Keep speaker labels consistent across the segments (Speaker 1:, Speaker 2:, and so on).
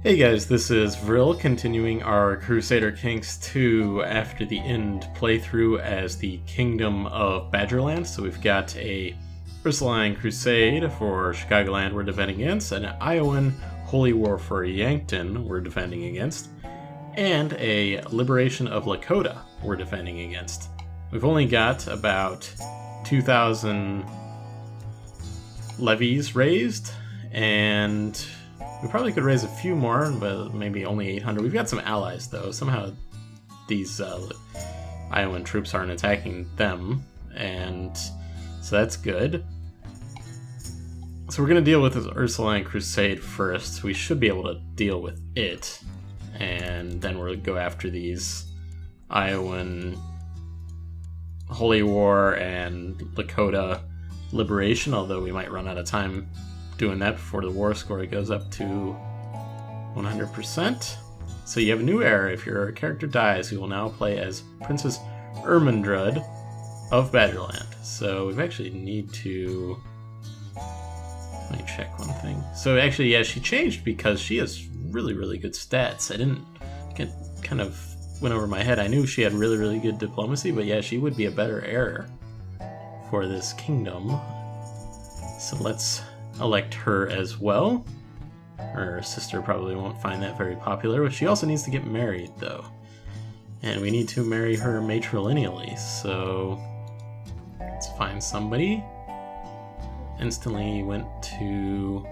Speaker 1: Hey guys, this is Vril continuing our Crusader Kings 2 after the end playthrough as the Kingdom of Badgerland. So we've got a Ursuline Crusade for Chicagoland we're defending against, an Iowan Holy War for Yankton we're defending against, and a Liberation of Lakota we're defending against. We've only got about 2,000 levies raised, and we probably could raise a few more, but maybe only 800. We've got some allies, though. Somehow these Iowan troops aren't attacking them, and so that's good. So we're going to deal with this Ursuline Crusade first. We should be able to deal with it, and then we'll go after these Iowan Holy War and Lakota Liberation, although we might run out of time doing that before the war score goes up to 100%. So you have a new era. If your character dies, you will now play as Princess Ermendrud of Badgerland. So we actually need to... Let me check one thing. So actually, yeah, she changed because she has really, really good stats. I didn't get... kind of went over my head. I knew she had really, really good diplomacy, but yeah, she would be a better heir for this kingdom. So let's elect her as well. Her sister probably won't find that very popular, but she also needs to get married, though. And we need to marry her matrilineally, so let's find somebody. Instantly went to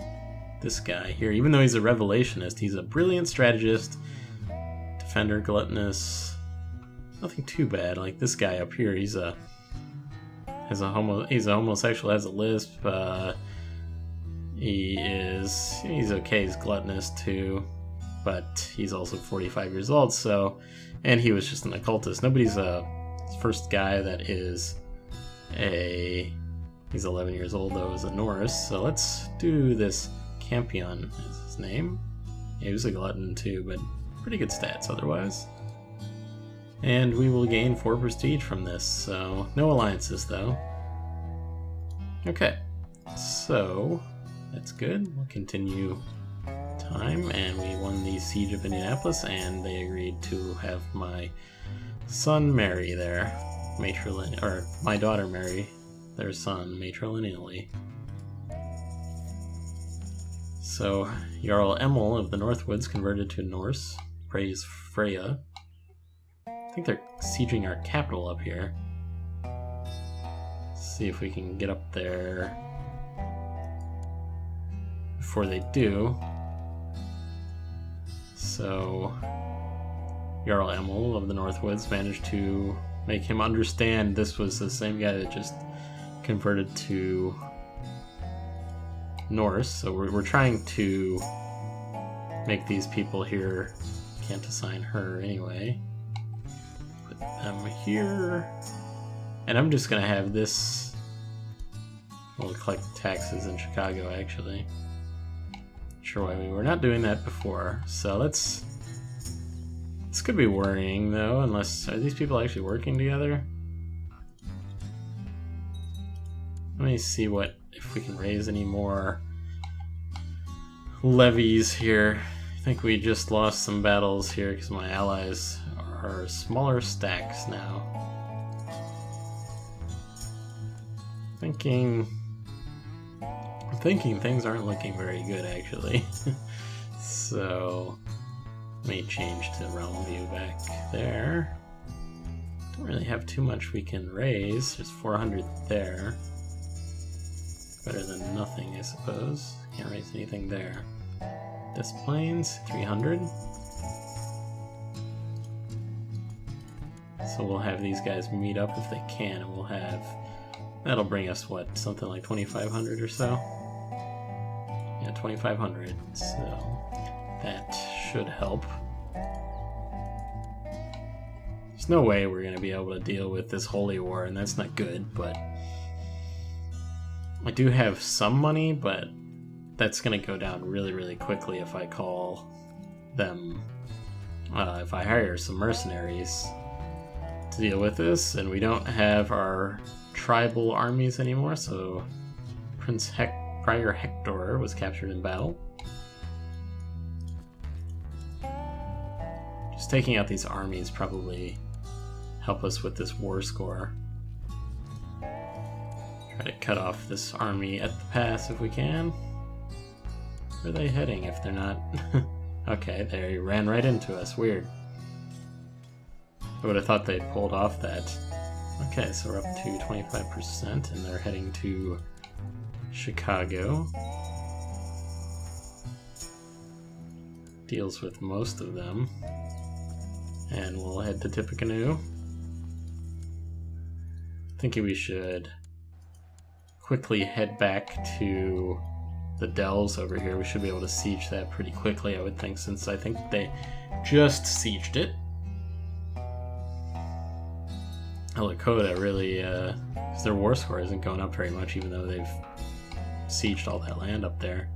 Speaker 1: this guy here. Even though he's a revelationist, he's a brilliant strategist, defender, gluttonous. Nothing too bad. Like this guy up here, he's a homosexual, has a lisp. He's okay, he's gluttonous too, but he's also 45 years old, so, and he was just an occultist. Nobody's a first guy that is he's 11 years old though, is a Norse, so let's do this. Campion is his name. He was a glutton too, but pretty good stats otherwise. And we will gain 4 prestige from this, so no alliances though. Okay, so that's good. We'll continue time, and we won the Siege of Indianapolis, and they agreed to have my son marry their or my daughter marry their son matrilineally. So Jarl Emil of the Northwoods converted to Norse. Praise Freya. I think they're sieging our capital up here. Let's see if we can get up there before they do. So Jarl Emil of the Northwoods managed to make him understand this was the same guy that just converted to Norse. So we're trying to make these people here, can't assign her anyway. Put them here. And I'm just gonna have this, we'll collect taxes in Chicago actually. Sure why we were not doing that before. So this could be worrying though, unless, are these people actually working together? Let me see if we can raise any more levies here. I think we just lost some battles here because my allies are smaller stacks now. I'm thinking things aren't looking very good actually. So let me change to realm view back there. Don't really have too much we can raise. There's 400 there. Better than nothing, I suppose. Can't raise anything there. Des Plaines, 300. So we'll have these guys meet up if they can, and we'll have, that'll bring us what, something like 2,500 or so? Yeah, 2,500, so that should help. There's no way we're going to be able to deal with this holy war, and that's not good, but I do have some money, but that's going to go down really, really quickly if I call them, if I hire some mercenaries to deal with this, and we don't have our tribal armies anymore, so Prior Hector was captured in battle. Just taking out these armies probably help us with this war score. Try to cut off this army at the pass if we can. Where are they heading if they're not... Okay, they ran right into us. Weird. I would have thought they pulled off that. Okay, so we're up to 25% and they're heading to Chicago. Deals with most of them. And we'll head to Tippecanoe. Thinking we should quickly head back to the Dells over here. We should be able to siege that pretty quickly, I would think, since I think they just sieged it. Lakota really, because their war score isn't going up very much, even though they've sieged all that land up there.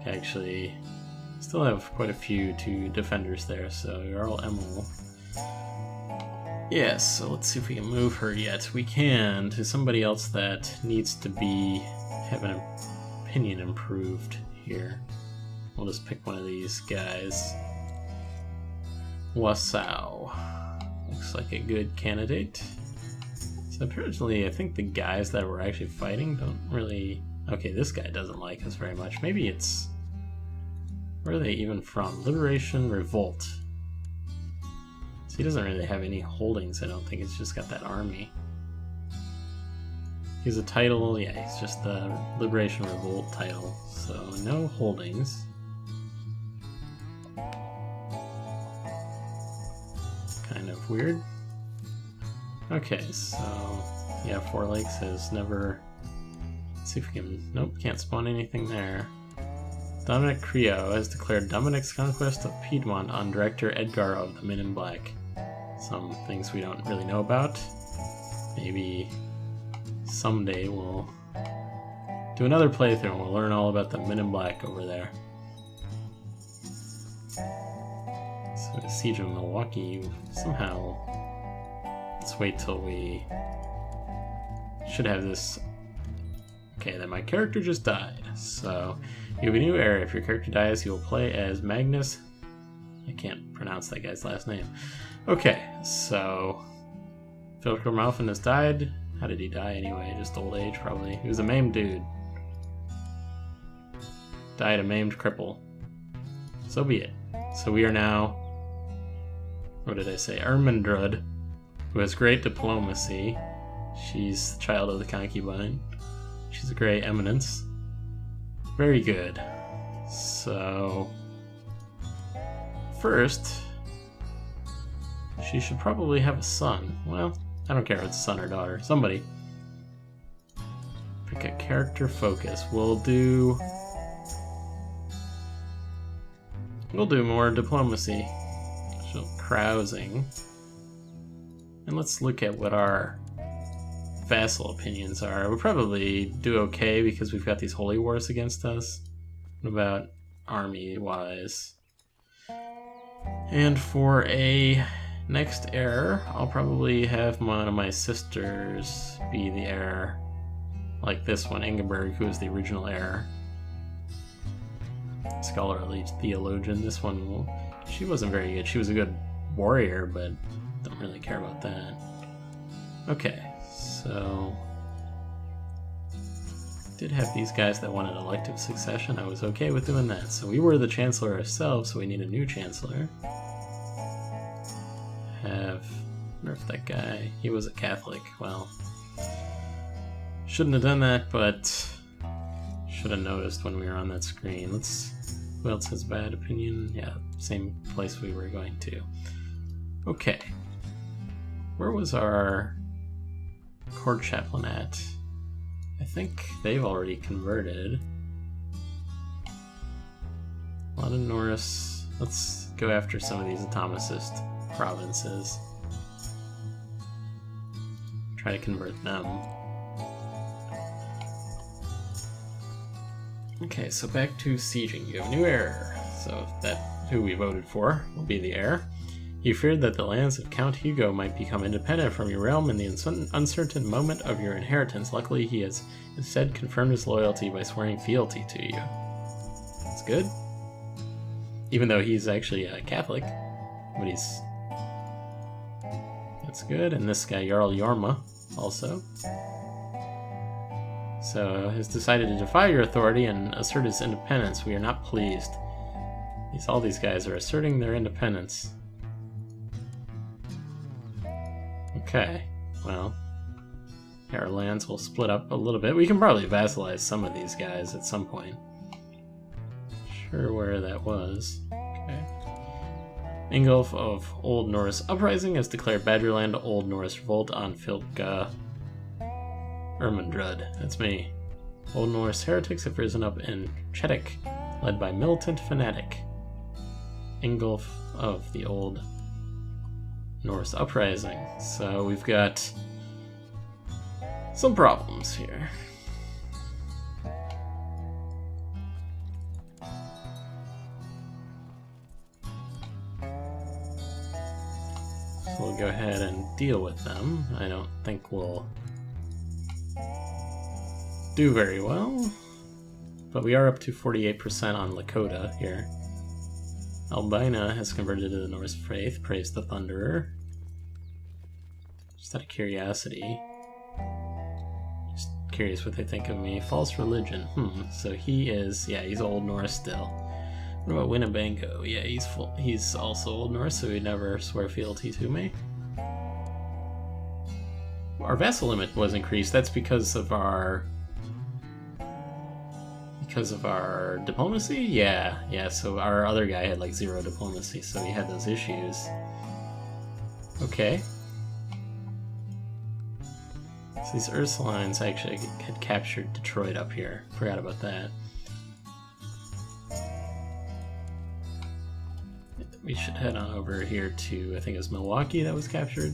Speaker 1: Actually, still have quite a few defenders there, so you're all Emerald. Yes, so let's see if we can move her yet. We can to somebody else that needs to have an opinion improved here. We'll just pick one of these guys. Wasau. Looks like a good candidate. So apparently I think the guys that we're actually fighting don't really... Okay, this guy doesn't like us very much. Maybe it's... Where are they even from? Liberation, Revolt. So he doesn't really have any holdings, I don't think. It's just got that army. He's a title, yeah, he's just the Liberation Revolt title. So no holdings. Kind of weird. Okay, so yeah, Four Lakes has never... Let's see if we can... Nope, can't spawn anything there. Dominic Creo has declared Dominic's conquest of Piedmont on director Edgar of the Men in Black. Some things we don't really know about. Maybe someday we'll do another playthrough and we'll learn all about the Men in Black over there. So the Siege of Milwaukee, somehow... Let's wait till we... Should have this... Okay, then my character just died. So, you have a new era. If your character dies, you will play as Magnus... I can't pronounce that guy's last name. Okay, so... Philip Malfin has died. How did he die anyway? Just old age, probably. He was a maimed dude. Died a maimed cripple. So be it. So we are now... What did I say? Ermendrud, who has great diplomacy. She's the child of the concubine. She's a great eminence. Very good. So... First... She should probably have a son. Well, I don't care if it's a son or daughter. Somebody. Pick a character focus. We'll do more diplomacy. So, carousing. And let's look at what our vassal opinions are. We'll probably do okay because we've got these holy wars against us. What about army-wise? And for a next heir, I'll probably have one of my sisters be the heir. Like this one, Ingeborg, who is the original heir. Scholarly theologian. This one, she wasn't very good. She was a good warrior, but don't really care about that. Okay, so... Did have these guys that wanted elective succession. I was okay with doing that. So we were the chancellor ourselves, so we need a new chancellor. I wonder if that guy, he was a Catholic. Well, shouldn't have done that, but should have noticed when we were on that screen. Who else has bad opinion? Yeah, same place we were going to. Okay. Where was our court chaplain at? I think they've already converted. A lot of Norris. Let's go after some of these Atomicist provinces. Try to convert them. Okay, so back to sieging. You have a new heir. So that who we voted for will be the heir. You feared that the lands of Count Hugo might become independent from your realm in the uncertain moment of your inheritance. Luckily, he has instead confirmed his loyalty by swearing fealty to you. That's good. even though he's actually a Catholic, but that's good. And this guy, Jarl Jorma, also. So, has decided to defy your authority and assert his independence. We are not pleased. All these guys are asserting their independence. Okay, well, our lands will split up a little bit. We can probably vassalize some of these guys at some point. Sure where that was. Okay. Ingolf of Old Norse Uprising has declared Badgerland Old Norse Revolt on Filka Ermendrud. That's me. Old Norse heretics have risen up in Chetik, led by militant fanatic Ingolf of the Old Norse Uprising. So we've got some problems here. So we'll go ahead and deal with them. I don't think we'll do very well, but we are up to 48% on Lakota here. Albina has converted to the Norse faith, praise the Thunderer. Just out of curiosity. Just curious what they think of me. False religion. So he is, yeah, he's Old Norse still. What about Winnebago? Yeah, he's also Old Norse, so he'd never swear fealty to me. Our vassal limit was increased. That's because of our diplomacy? Yeah, so our other guy had like 0 diplomacy, so he had those issues. Okay. So these Ursulines actually had captured Detroit up here. Forgot about that. We should head on over here to, I think it was Milwaukee that was captured.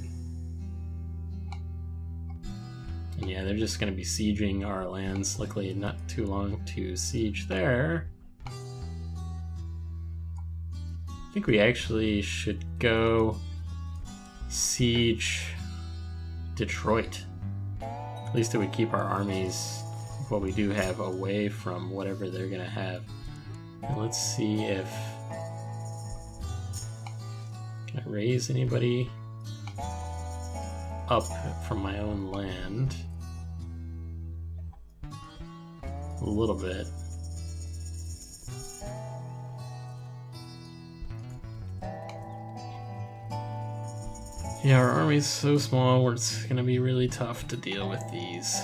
Speaker 1: And yeah, they're just going to be sieging our lands. Luckily, not too long to siege there. I think we actually should go siege Detroit. At least it would keep our armies, what we do have, away from whatever they're going to have. And let's see if... Can I raise anybody up from my own land? A little bit. Yeah, our army's so small, it's gonna be really tough to deal with these.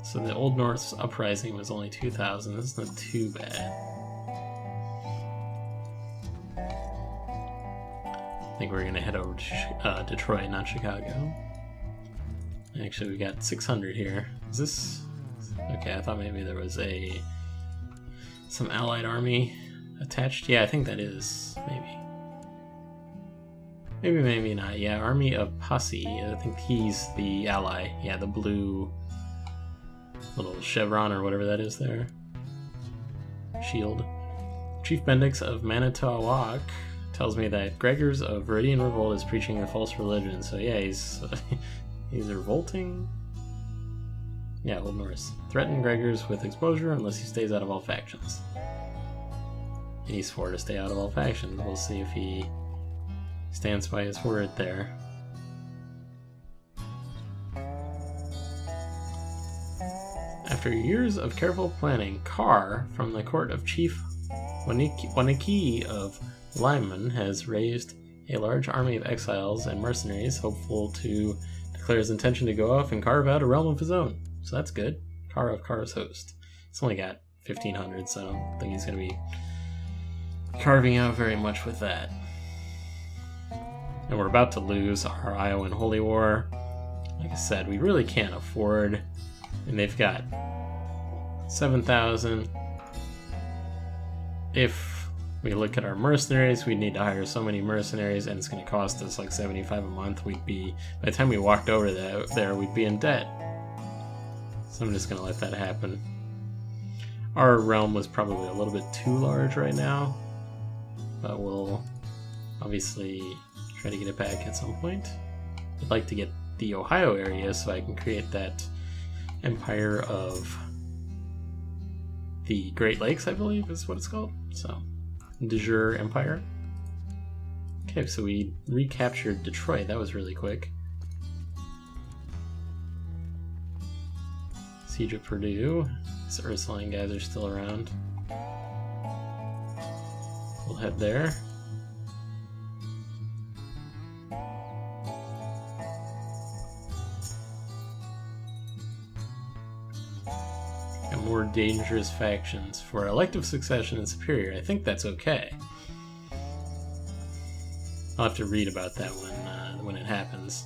Speaker 1: So the Old Norse Uprising was only 2,000. That's not too bad. I think we're gonna head over to Detroit, not Chicago. Actually, we got 600 here. Is this... Okay, I thought maybe there was some allied army attached. Yeah, I think that is, maybe. Maybe not. Yeah, Army of Posse. I think he's the ally. Yeah, the blue little chevron or whatever that is there. Shield. Chief Bendix of Manitowoc tells me that Gregors of Viridian Revolt is preaching a false religion. So yeah, he's revolting. Yeah, Old Norse. Threaten Gregors with exposure unless he stays out of all factions. And he swore to stay out of all factions. We'll see if he stands by his word there. After years of careful planning, Carr, from the court of Chief Waniki of Lyman, has raised a large army of exiles and mercenaries, hopeful to declare his intention to go off and carve out a realm of his own. So that's good. Carr of Carr's host. It's only got 1,500, so I don't think he's going to be carving out very much with that. And we're about to lose our Iowan Holy War. Like I said, we really can't afford, and they've got 7,000. If we look at our mercenaries, we need to hire so many mercenaries, and it's going to cost us like 75 a month. We'd be, by the time we walked over there, we'd be in debt. So I'm just going to let that happen. Our realm was probably a little bit too large right now, but we'll obviously try to get it back at some point. I'd like to get the Ohio area so I can create that empire of the Great Lakes, I believe is what it's called. So de jure empire. Okay, so we recaptured Detroit. That was really quick. Siege of Purdue. These Ursuline guys are still around. We'll head there. Got more dangerous factions for elective succession and superior. I think that's okay. I'll have to read about that when it happens.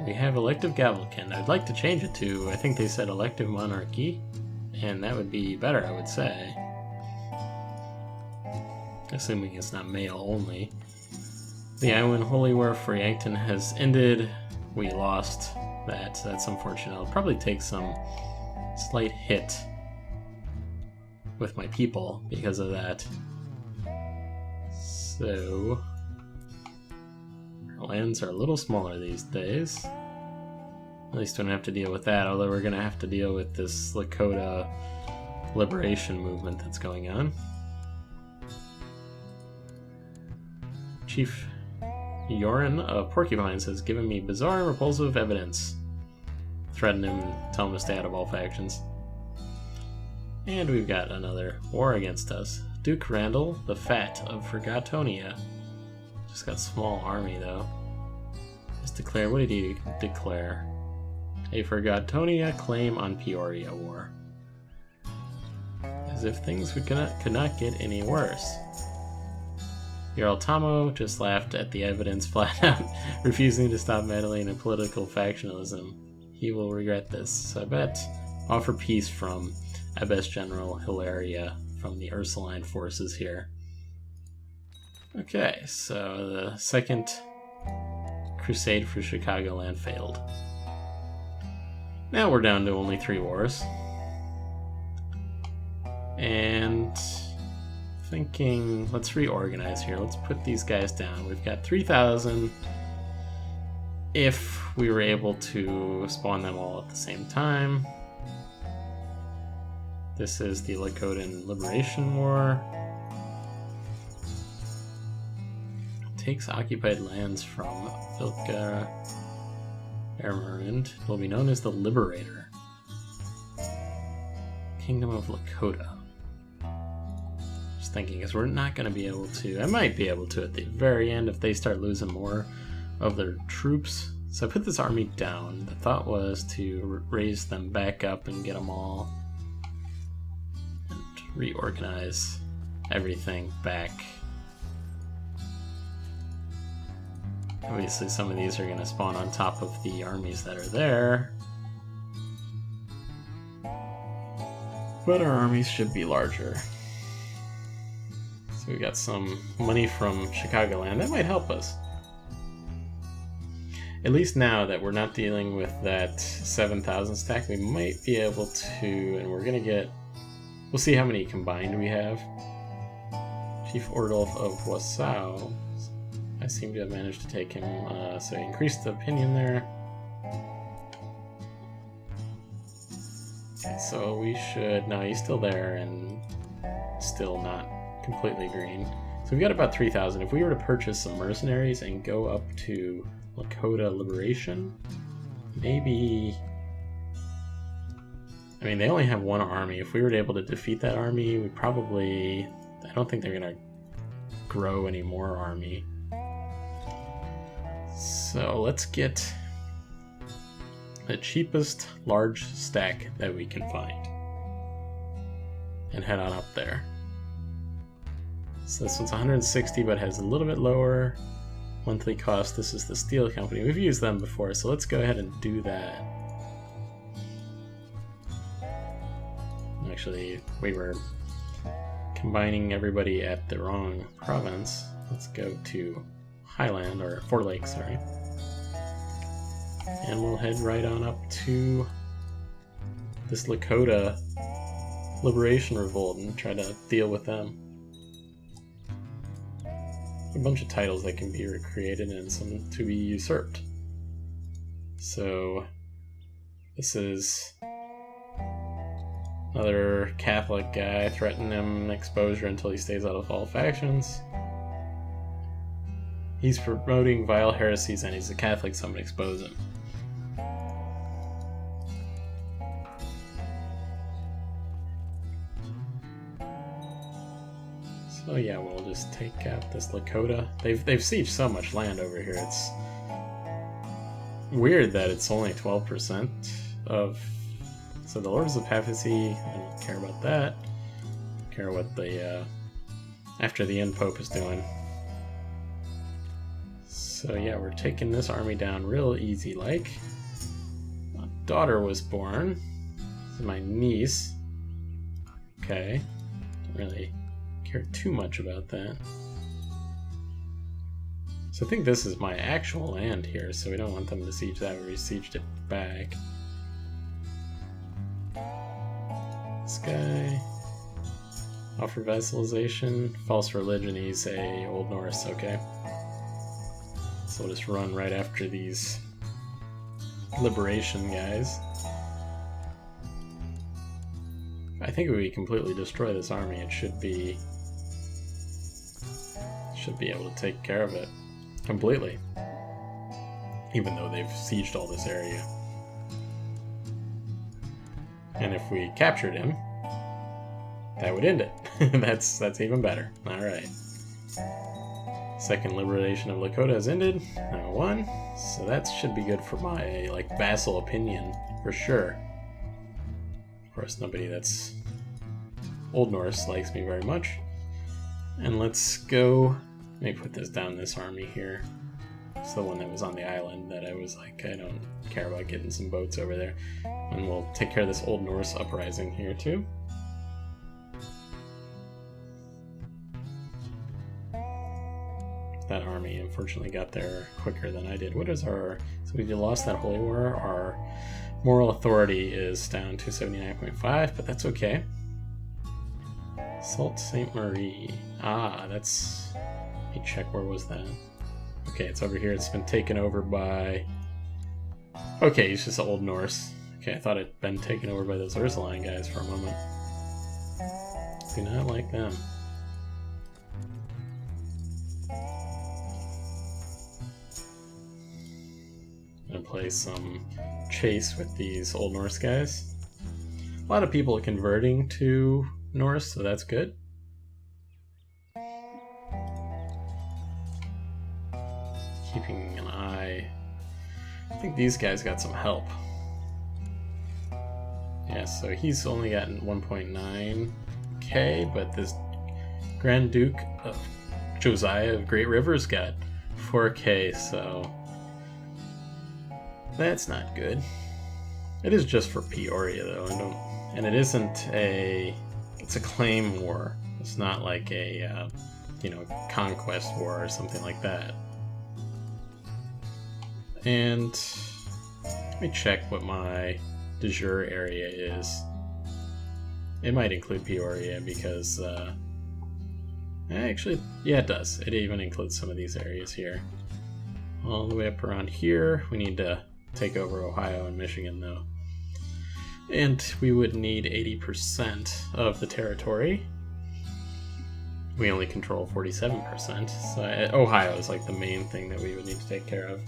Speaker 1: We have elective Gavelkind. I'd like to change it to, I think they said elective monarchy, and that would be better, I would say. Assuming it's not male only. The Iowan Holy War for Yankton has ended. We lost that, so that's unfortunate. I'll probably take some slight hit with my people because of that. So our lands are a little smaller these days. At least we don't have to deal with that, although we're going to have to deal with this Lakota liberation movement that's going on. Chief Yoren of Porcupines has given me bizarre and repulsive evidence. Threaten him and tell him to stay out of all factions. And we've got another war against us. Duke Randall the Fat of Fergatonia. Just got small army though. Just declare, what did he declare? A Fergatonia claim on Peoria War. As if things could not get any worse. Jarl Tamo just laughed at the evidence flat out, refusing to stop meddling in political factionalism. He will regret this. So I bet offer peace from Abbess General Hilaria from the Ursuline forces here. Okay, so the second crusade for Chicagoland failed. Now we're down to only 3 wars. And thinking, let's reorganize here. Let's put these guys down. We've got 3,000. If we were able to spawn them all at the same time. This is the Lakotan Liberation War. Takes occupied lands from Vilka Ermerund. Will be known as the Liberator. Kingdom of Lakota. Just thinking, because we're not going to be able to... I might be able to at the very end if they start losing more of their troops. So I put this army down. The thought was to raise them back up and get them all... and reorganize everything back. Obviously some of these are going to spawn on top of the armies that are there. But our armies should be larger. So we got some money from Chicagoland. That might help us. At least now that we're not dealing with that 7,000 stack, we might be able to, and we're going to get... We'll see how many combined we have. Chief Ordulf of Wausau. I seem to have managed to take him, so he increased the opinion there. Okay, so we should... No, he's still there and still not completely green. So we've got about 3,000. If we were to purchase some mercenaries and go up to Lakota Liberation, maybe... I mean, they only have 1 army. If we were able to defeat that army, we probably... I don't think they're going to grow any more army. So let's get the cheapest large stack that we can find and head on up there. So this one's 160 but has a little bit lower monthly cost. This is the Steel Company. We've used them before, so let's go ahead and do that. Actually, we were combining everybody at the wrong province. Let's go to Highland, or Fort Lake, sorry. And we'll head right on up to this Lakota Liberation Revolt and try to deal with them. A bunch of titles that can be recreated and some to be usurped. So this is Another Catholic guy, threatening him exposure until he stays out of all factions. He's promoting vile heresies and he's a Catholic, someone expose him. So yeah, we'll just take out this Lakota. They've sieged so much land over here. It's weird that it's only 12% of. So the Lords of Papacy, I don't care about that. I don't care what the after the end Pope is doing. So yeah, we're taking this army down real easy like. My daughter was born. This is my niece. Okay. Don't really care too much about that. So I think this is my actual land here, so we don't want them to siege that. We sieged it back. This guy. Offer vassalization. False religion, he's a Old Norse, okay. So we'll just run right after these liberation guys. I think if we completely destroy this army, it should be able to take care of it completely. Even though they've sieged all this area. And if we captured him, that would end it. That's even better. Alright. Second liberation of Lakota has ended. I won. So that should be good for my vassal opinion for sure. Of course, nobody that's Old Norse likes me very much. And let's go. Let me put this down. This army here. It's the one that was on the island that I was like, I don't care about getting some boats over there. And we'll take care of this Old Norse uprising here too. That army unfortunately got there quicker than I did. What is our... So we lost that Holy War. Our moral authority is down to 79.5, but that's okay. Sault Ste. Marie. Ah, that's... Let me check, where was that? Okay, it's over here. It's been taken over by... Okay, he's just Old Norse. Okay, I thought it'd been taken over by those Ursuline guys for a moment. Do not like them. Gonna play some chase with these Old Norse guys. A lot of people are converting to Norse, so that's good. Keeping an eye. I think these guys got some help. Yeah, so he's only gotten 1.9k, but this Grand Duke of Josiah of Great Rivers got 4k, so that's not good. It is just for Peoria though, and it isn't a... It's a claim war. It's not like a, conquest war or something like that. And let me check what my de jure area is. It might include Peoria because, actually, yeah, it does. It even includes some of these areas here. All the way up around here, we need to take over Ohio and Michigan, though. And we would need 80% of the territory. We only control 47%, so Ohio is like the main thing that we would need to take care of.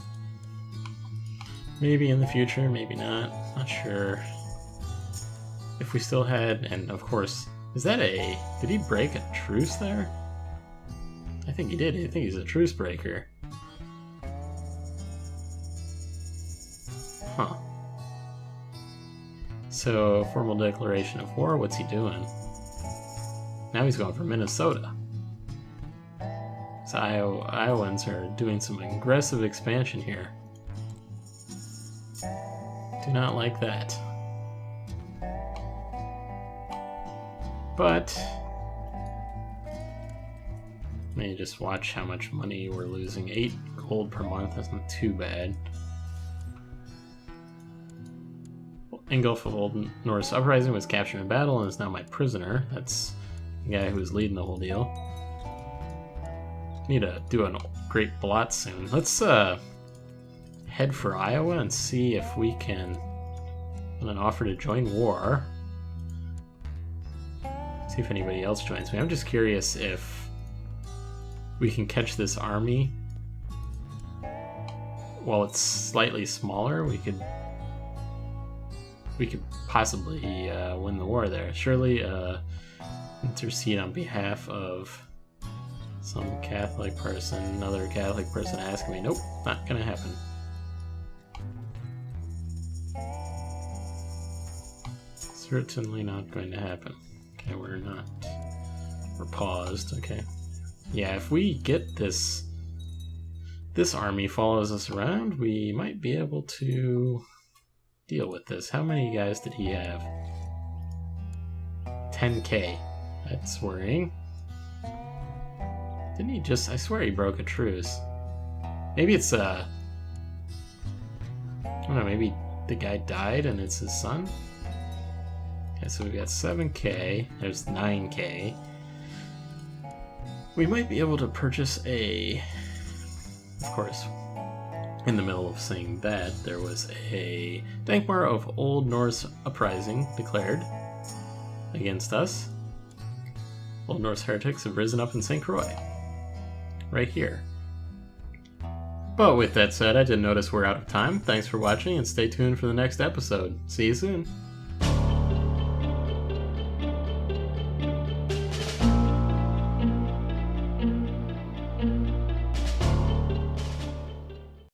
Speaker 1: Maybe in the future, maybe not. Not sure. If we still had, and of course, did he break a truce there? I think he did. I think he's a truce breaker. Huh. So, formal declaration of war, what's he doing? Now he's going for Minnesota. So Iowans are doing some aggressive expansion here. Do not like that. But let me just watch how much money we're losing. 8 gold per month, that's not too bad. Ingolf of Old Norse Uprising was captured in battle and is now my prisoner. That's the guy who was leading the whole deal. Need to do a great blot soon. Let's head for Iowa and see if we can... An offer to join war. See if anybody else joins me. I'm just curious if we can catch this army. While it's slightly smaller, we could possibly win the war there. Surely intercede on behalf of some Catholic person, another Catholic person asking me. Nope, not gonna happen. Certainly not going to happen. Okay, we're paused. Okay. Yeah, if we get this army follows us around, we might be able to deal with this. How many guys did he have? 10k. That's worrying. Didn't he just... I swear he broke a truce. Maybe it's I don't know, maybe the guy died and it's his son? Okay, so we've got 7k. There's 9k. We might be able to purchase a... Of course, in the middle of saying that, there was a Dankmar of Old Norse uprising declared against us. Old Norse heretics have risen up in St. Croix. Right here. But with that said, I did notice we're out of time. Thanks for watching and stay tuned for the next episode. See you soon.